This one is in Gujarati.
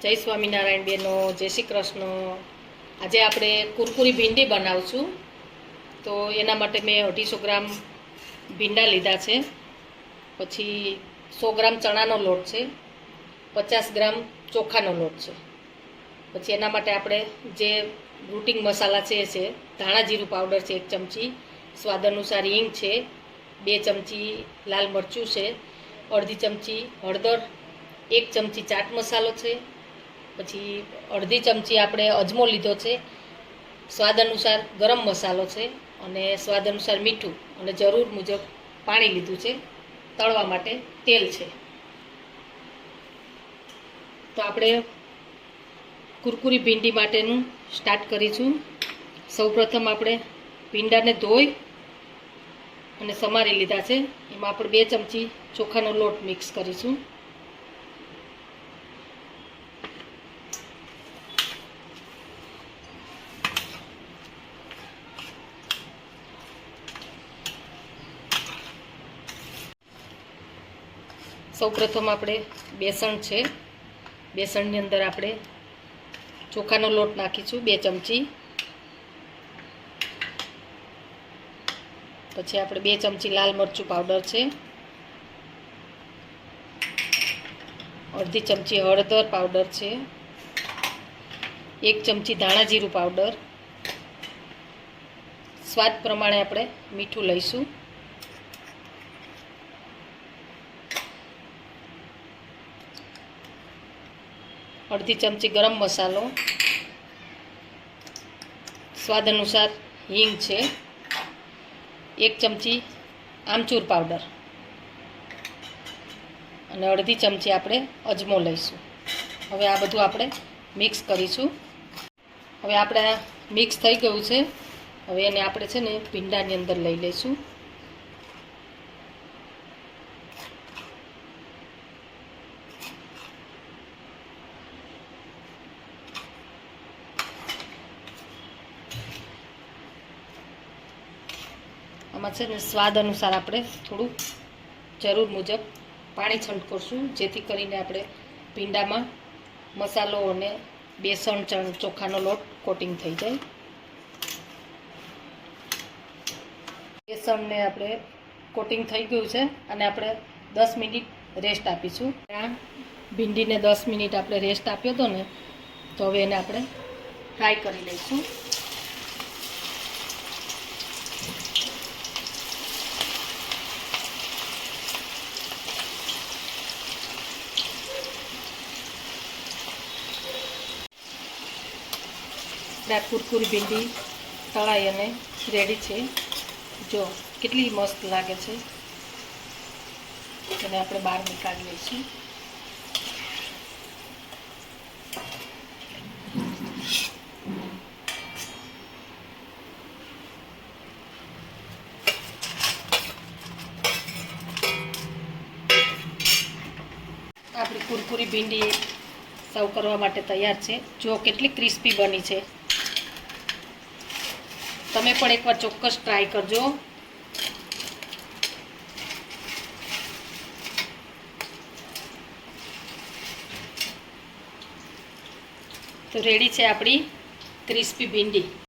જય સ્વામિનારાયણ બેનો, જય શ્રી કૃષ્ણ। આજે આપણે કુરકુરી ભીંડી બનાવશું। તો એના માટે મેં 250 ગ્રામ ભીંડા લીધા છે, પછી 100 ગ્રામ ચણાનો લોટ છે, 50 ગ્રામ ચોખાનો લોટ છે। પછી એના માટે આપણે જે રૂટિંગ મસાલા છે એ છે ધાણા જીરું પાવડર છે 1 ચમચી, સ્વાદ અનુસાર હિંગ છે 2 ચમચી, લાલ મરચું છે અડધી ચમચી, હળદર 1 ચમચી, ચાટ મસાલો છે, પછી અડધી ચમચી આપણે અજમો લીધો છે, સ્વાદ અનુસાર ગરમ મસાલો છે અને સ્વાદ અનુસાર મીઠું અને જરૂર મુજબ પાણી લીધું છે। તળવા માટે તેલ છે। તો આપણે કુરકુરી ભીંડી માટેનું સ્ટાર્ટ કરીશું। સૌપ્રથમ આપણે ભીંડાને ધોઈ અને સમારી લીધા છે, એમાં આપણે 2 ચમચી ચોખાનો લોટ મિક્સ કરીશું। સૌપ્રથમ આપણે બેસણ છે, બેસણની અંદર આપણે ચોખાનો લોટ નાખીશું 2 ચમચી, પછી આપણે 2 ચમચી લાલ મરચું પાવડર છે, અડધી ચમચી હળદર પાવડર છે, 1 ચમચી ધાણા જીરું પાવડર, સ્વાદ પ્રમાણે આપણે મીઠું લઈશું, અડધી ચમચી ગરમ મસાલો, સ્વાદ અનુસાર હિંગ છે, 1 ચમચી આમચૂર પાવડર અને અડધી ચમચી આપણે અજમો લઈશું। હવે આ બધું આપણે મિક્સ કરીશું। હવે આપણે મિક્સ થઈ ગયું છે, હવે એને આપણે છે ને ભીંડાની અંદર લઈ લઈશું। આમાં છે ને સ્વાદ અનુસાર આપણે થોડું જરૂર મુજબ પાણી છંટકરશું, જેથી કરીને આપણે ભીંડામાં મસાલો અને બેસણ ચોખાનો લોટ કોટિંગ થઈ જાય। બેસણને આપણે કોટિંગ થઈ ગયું છે અને આપણે 10 મિનિટ રેસ્ટ આપીશું। આ ભીંડીને 10 મિનિટ આપણે રેસ્ટ આપ્યો હતો ને, તો હવે એને આપણે ફ્રાય કરી લઈશું। કુરકુરી ભીંડી તળાઈ અને રેડી છે। જો કેટલી મસ્ત લાગે છે, એને આપણે બહાર નીકાળી લઈશું। આપણી કુરકુરી ભીંડી સર્વ કરવા માટે તૈયાર છે। જો કેટલી ક્રિસ્પી બની છે, તમે પણ એકવાર ચોક્કસ ટ્રાય કરજો। તો રેડી છે આપણી ક્રિસ્પી ભીંડી।